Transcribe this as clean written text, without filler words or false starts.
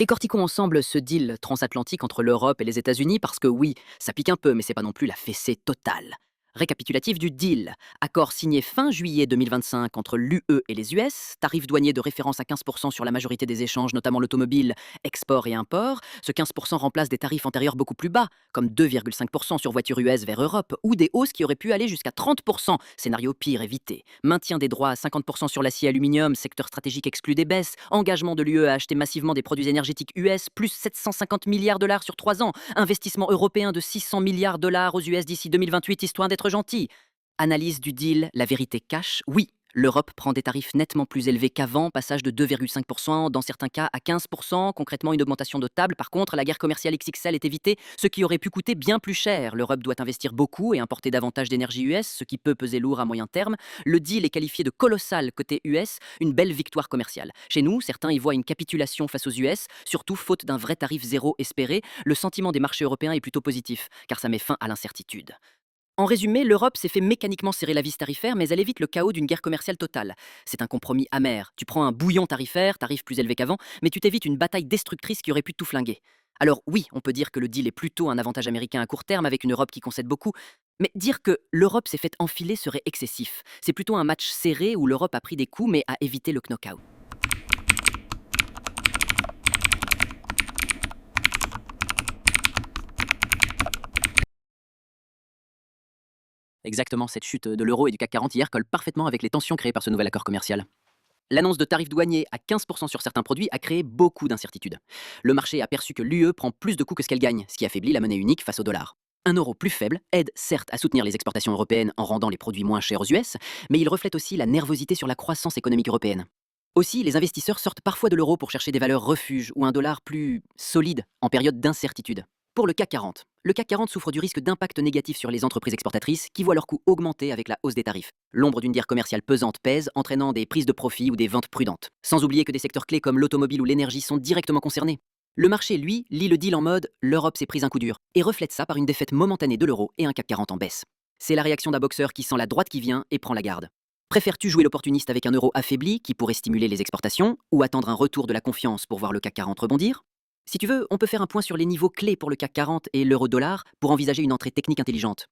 Décortiquons ensemble ce deal transatlantique entre l'Europe et les États-Unis parce que oui, ça pique un peu, mais c'est pas non plus la fessée totale. Récapitulatif du deal. Accord signé fin juillet 2025 entre l'UE et les US, tarif douanier de référence à 15% sur la majorité des échanges, notamment l'automobile, export et import. Ce 15% remplace des tarifs antérieurs beaucoup plus bas, comme 2,5% sur voitures US vers Europe, ou des hausses qui auraient pu aller jusqu'à 30%, scénario pire évité. Maintien des droits à 50% sur l'acier aluminium, secteur stratégique exclu des baisses, engagement de l'UE à acheter massivement des produits énergétiques US, plus 750 milliards de dollars sur 3 ans, investissement européen de 600 milliards de dollars aux US d'ici 2028, histoire d'être gentil. Analyse du deal, la vérité cache, oui. L'Europe prend des tarifs nettement plus élevés qu'avant, passage de 2,5%, dans certains cas à 15%, concrètement une augmentation notable. Par contre, la guerre commerciale XXL est évitée, ce qui aurait pu coûter bien plus cher. L'Europe doit investir beaucoup et importer davantage d'énergie US, ce qui peut peser lourd à moyen terme. Le deal est qualifié de colossal côté US, une belle victoire commerciale. Chez nous, certains y voient une capitulation face aux US, surtout faute d'un vrai tarif zéro espéré. Le sentiment des marchés européens est plutôt positif, car ça met fin à l'incertitude. En résumé, l'Europe s'est fait mécaniquement serrer la vis tarifaire, mais elle évite le chaos d'une guerre commerciale totale. C'est un compromis amer. Tu prends un bouillon tarifaire, tarif plus élevé qu'avant, mais tu t'évites une bataille destructrice qui aurait pu tout flinguer. Alors oui, on peut dire que le deal est plutôt un avantage américain à court terme avec une Europe qui concède beaucoup, mais dire que l'Europe s'est fait enfiler serait excessif. C'est plutôt un match serré où l'Europe a pris des coups mais a évité le knock-out. Exactement, cette chute de l'euro et du CAC 40 hier colle parfaitement avec les tensions créées par ce nouvel accord commercial. L'annonce de tarifs douaniers à 15% sur certains produits a créé beaucoup d'incertitudes. Le marché a perçu que l'UE prend plus de coûts que ce qu'elle gagne, ce qui affaiblit la monnaie unique face au dollar. Un euro plus faible aide certes à soutenir les exportations européennes en rendant les produits moins chers aux US, mais il reflète aussi la nervosité sur la croissance économique européenne. Aussi, les investisseurs sortent parfois de l'euro pour chercher des valeurs refuges ou un dollar plus solide en période d'incertitude. Pour le CAC 40, le CAC 40 souffre du risque d'impact négatif sur les entreprises exportatrices qui voient leurs coûts augmenter avec la hausse des tarifs. L'ombre d'une guerre commerciale pesante pèse, entraînant des prises de profit ou des ventes prudentes. Sans oublier que des secteurs clés comme l'automobile ou l'énergie sont directement concernés. Le marché, lui, lit le deal en mode «l'Europe s'est prise un coup dur» et reflète ça par une défaite momentanée de l'euro et un CAC 40 en baisse. C'est la réaction d'un boxeur qui sent la droite qui vient et prend la garde. Préfères-tu jouer l'opportuniste avec un euro affaibli qui pourrait stimuler les exportations ou attendre un retour de la confiance pour voir le CAC 40 rebondir? Si tu veux, on peut faire un point sur les niveaux clés pour le CAC 40 et l'euro-dollar pour envisager une entrée technique intelligente.